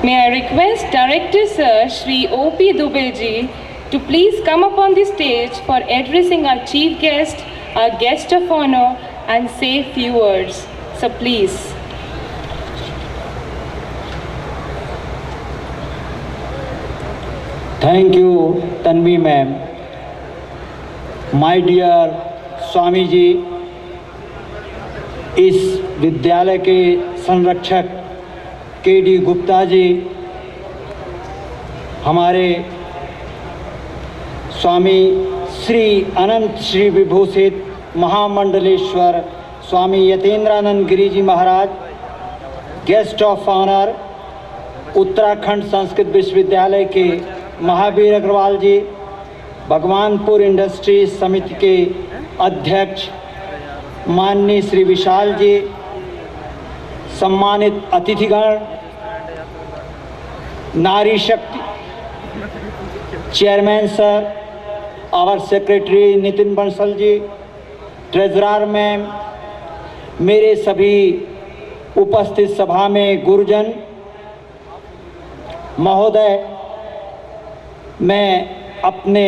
May I request Director Sir Shri O.P. Dubey ji to please come up on the stage for addressing our chief guest, our guest of honor, and say a few words. So please. Thank you, Tanvi ma'am. My dear Swami ji, इस विद्यालय के संरक्षक KD. Gupta ji, हमारे स्वामी Shri Anant Shri Vibhushit Mahamandaleshwar Swami Yatindranand Giri ji Maharaj, guest of honour Uttarakhand Sanskrit Vishwavidyalaya के Mahavir Agrawal ji, Bhagwanpur industries Samiti के अध्यक्ष माननीय श्री विशाल जी, सम्मानित अतिथिगण, नारी शक्ति chairman sir, our secretary Nitin Bansal ji, treasurer ma'am, मेरे सभी उपस्थित सभा में गुरुजन महोदय, मैं अपने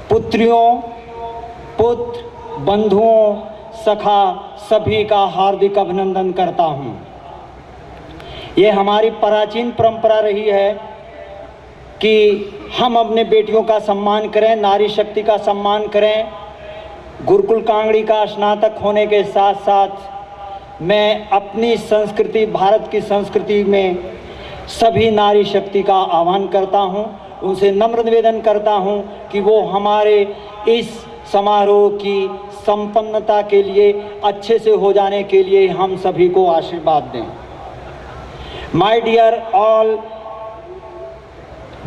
पुत्रियों, पुत्र, बंधुओं, सखा सभी का हार्दिक अभिनंदन करता हूं। ये हमारी प्राचीन परंपरा रही है कि हम अपने बेटियों का सम्मान करें, नारी शक्ति का सम्मान करें। गुरुकुल कांगड़ी का स्नातक होने के साथ साथ मैं अपनी संस्कृति, भारत की संस्कृति में सभी नारी शक्ति का आह्वान करता हूं, उनसे नम्र निवेदन करता हूं कि वो हमारे इस समारोह की संपन्नता के लिए, अच्छे से हो जाने के लिए हम सभी को आशीर्वाद दें। My dear all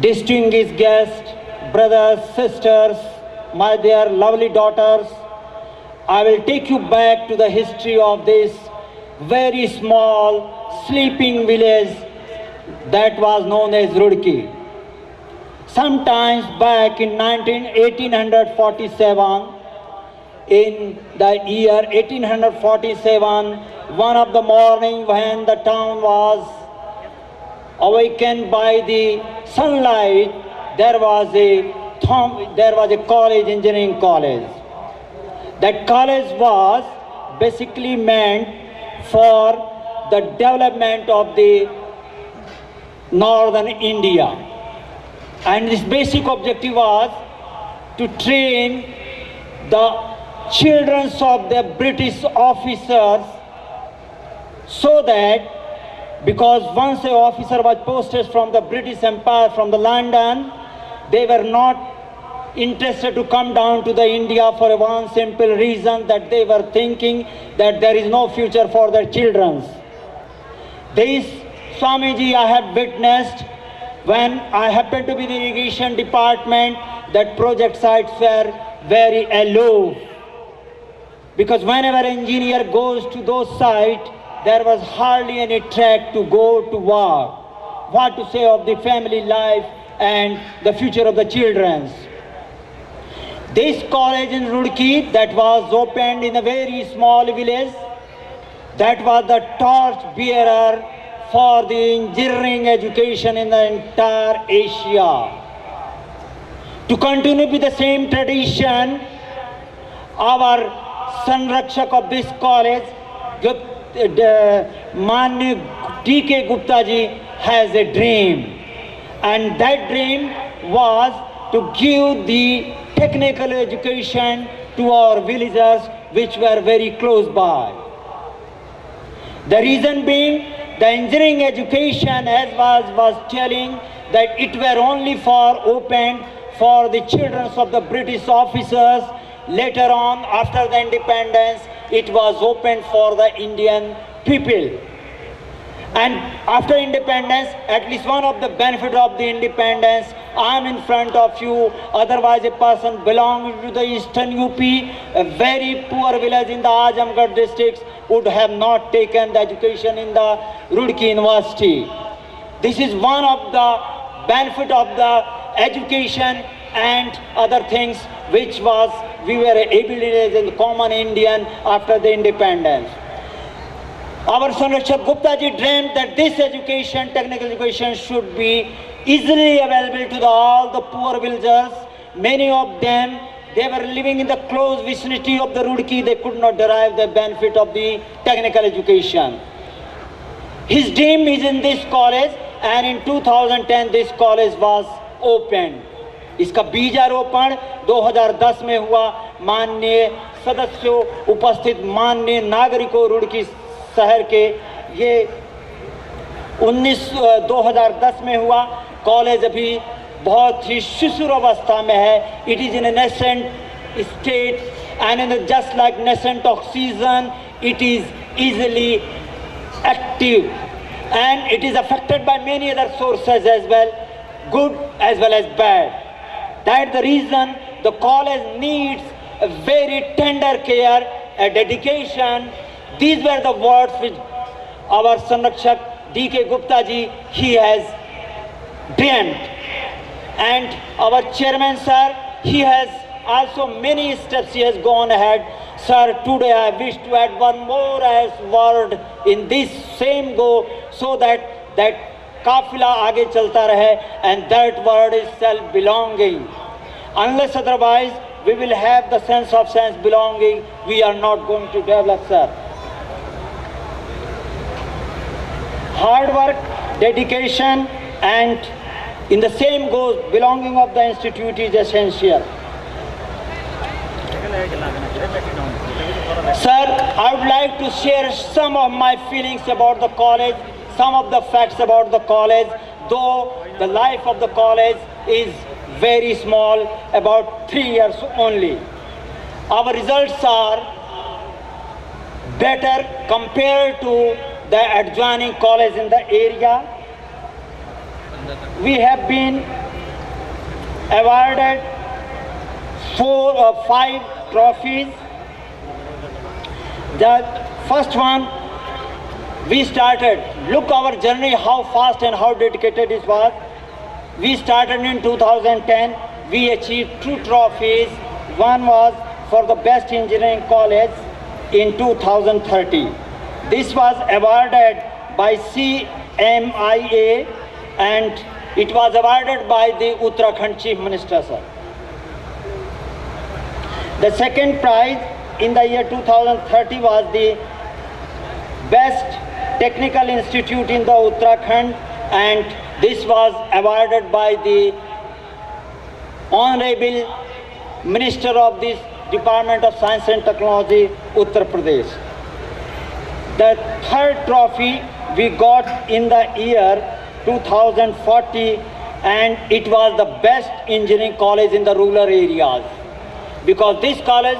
distinguished guests, brothers, sisters, my dear lovely daughters, I will take you back to the history of this very small sleeping village that was known as Rudki. Sometimes back in 1847, in the year 1847, one of the morning when the town was awakened by the sunlight, there was a college, engineering college. That college was basically meant for the development of the northern India, and this basic objective was to train the children of the British officers, so that because once an officer was posted from the British Empire, from the London, they were not interested to come down to the India for one simple reason, that they were thinking that there is no future for their children. This, Swamiji, I have witnessed when I happened to be in the irrigation department, that project sites were very aloof. Because whenever an engineer goes to those sites, there was hardly any track to go to work. What to say of the family life and the future of the children. This college in Rudki that was opened in a very small village, that was the torch bearer for the engineering education in the entire Asia. To continue with the same tradition, our Sanrakshak of this college, Manya D.K. Gupta ji, has a dream, and that dream was to give the technical education to our villagers which were very close by. The reason being, the engineering education, as was telling, that it were only for opened for the children of the British officers. Later on, after the independence, it was opened for the Indian people. And after independence, at least one of the benefits of the independence, I am in front of you. Otherwise, a person belonging to the eastern UP, a very poor village in the Azamgarh district, would have not taken the education in the Rudki University. This is one of the benefit of the education and other things which we were able to as a common Indian after the independence. Our Sanrakshak Gupta ji dreamt that this education, technical education, should be easily available to all the poor villagers. Many of them, they were living in the close vicinity of the Roorkee. They could not derive the benefit of the technical education. His dream is in this college, and in 2010 this college was opened. इसका बीजारोपण 2010 में हुआ. माननीय सदस्यों, उपस्थित माननीय नागरिकों, रुड़की शहर के, ये 2010 में हुआ. कॉलेज अभी बहुत ही शिशुर अवस्था में है. It is in A nascent state, and in just like nascent oxygen, it is easily active, and it is affected by many other sources as well, good as well as bad. That's the reason the college needs a very tender care, a dedication. These were the words which our Sanrakshak D.K. Gupta ji, he has dreamt. And our chairman sir, he has also many steps he has gone ahead. Sir, today I wish to add one more as word in this same go, so that काफिला आगे चलता रहे, and that word is self-belonging. Unless otherwise, we will have the sense of belonging. We are not going to develop, sir. Hard work, dedication, and in the same goes, belonging of the institute is essential. Sir, I would like to share some of my feelings about the college, some of the facts about the college, though the life of the college is very small, about 3 years only. Our results are better compared to the adjoining college in the area. We have been awarded 4 or 5 trophies. The first one, we started, look our journey, how fast and how dedicated it was. We started in 2010, we achieved 2 trophies. One was for the best engineering college in 2030. This was awarded by CMIA, and it was awarded by the Uttarakhand Chief Minister, sir. The second prize in the year 2030 was the best technical institute in the Uttarakhand, and this was awarded by the Honorable Minister of this Department of Science and Technology, Uttar Pradesh. The third trophy we got in the year 2040, and it was the best engineering college in the rural areas, because this college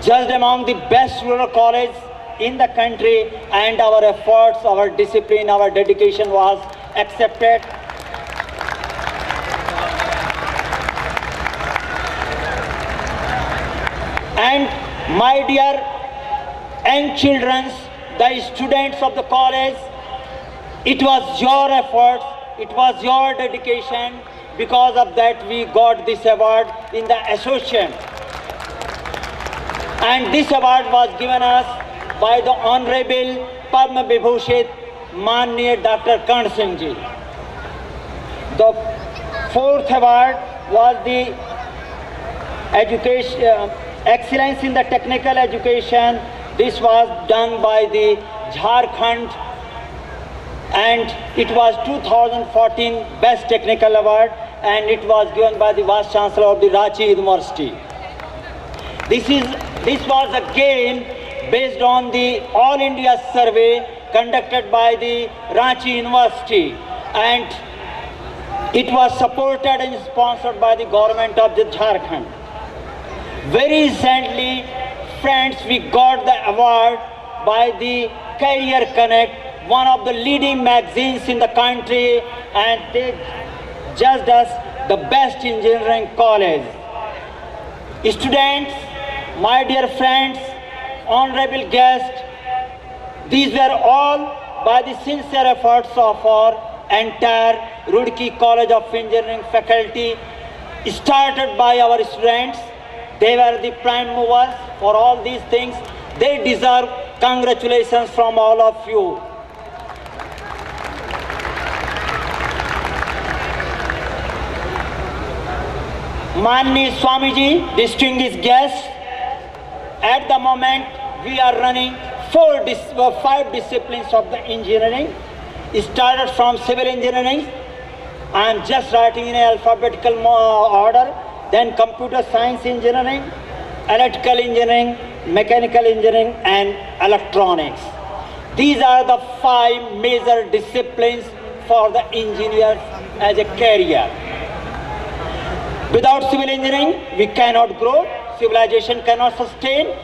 judged among the best rural colleges in the country, and our efforts, our discipline, our dedication was accepted. And my dear young children, the students of the college, it was your efforts, it was your dedication. Because of that, we got this award in the association. And this award was given us by the Honorable Padma Vibhushan Manniya Dr. Karn Singh ji. The fourth award was the education, excellence in the technical education. This was done by the Jharkhand, and it was 2014 Best Technical Award, and it was given by the Vice Chancellor of the Ranchi University. This was again based on the All India survey conducted by the Ranchi University, and it was supported and sponsored by the government of the Jharkhand. Very recently, friends, we got the award by the Career Connect, one of the leading magazines in the country, and they judged us the best engineering college. Students, my dear friends, honorable guests, these were all by the sincere efforts of our entire Roorkee College of Engineering faculty, started by our students. They were the prime movers for all these things. They deserve congratulations from all of you. Manni Swamiji, distinguished guests, at the moment we are running 5 disciplines of the engineering. It started from civil engineering. I am just writing in alphabetical order. Then computer science engineering, electrical engineering, mechanical engineering, and electronics. These are the 5 major disciplines for the engineers as a career. Without civil engineering, we cannot grow. Civilization cannot sustain.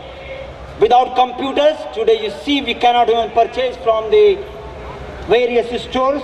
Without computers, today you see we cannot even purchase from the various stores.